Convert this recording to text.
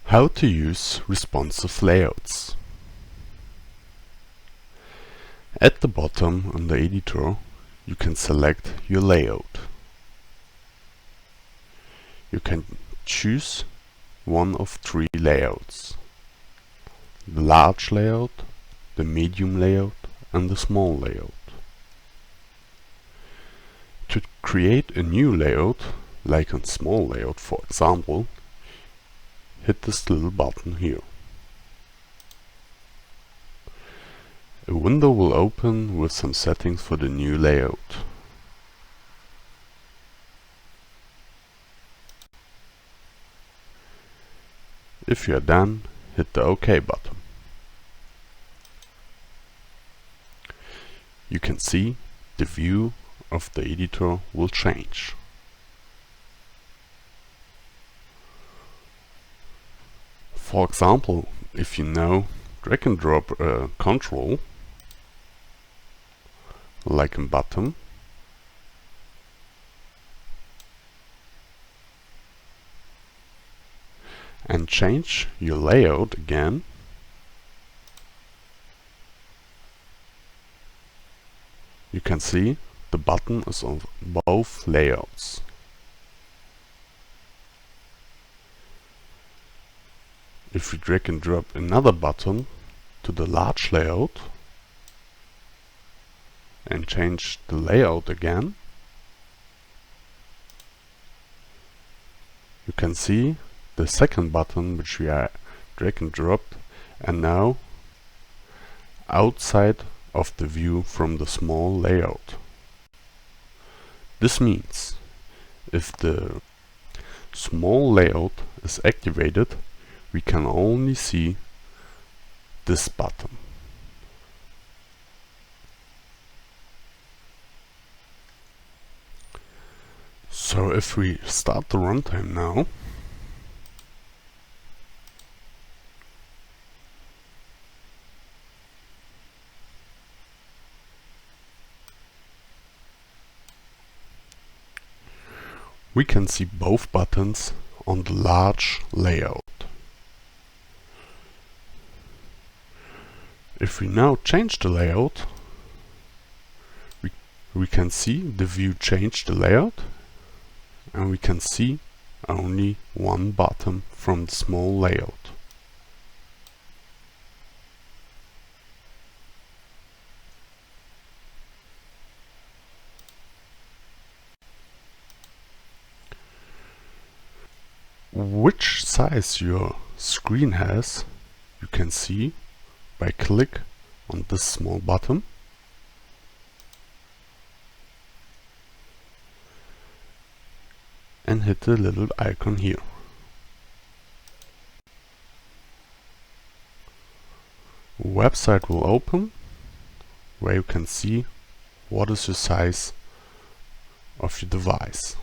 How to use responsive layouts. At the bottom on the editor, you can select your layout. You can choose one of three layouts: the large layout, the medium layout, and the small layout. To create a new layout, like a small layout for example, hit this little button here. A window will open with some settings for the new layout. If you are done, hit the OK button. You can see the view of the editor will change. For example, if you now drag and drop a control, like a button, and change your layout again, you can see the button is on both layouts. If we drag and drop another button to the large layout and change the layout again, you can see the second button which we are drag and dropped and now outside of the view from the small layout. This means if the small layout is activated, we can only see this button. So if we start the runtime now, we can see both buttons on the large layout. If we now change the layout, we can see the view change the layout, and we can see only one button from the small layout. Which size your screen has, you can see by click on this small button and hit the little icon here. A website will open where you can see what is the size of your device.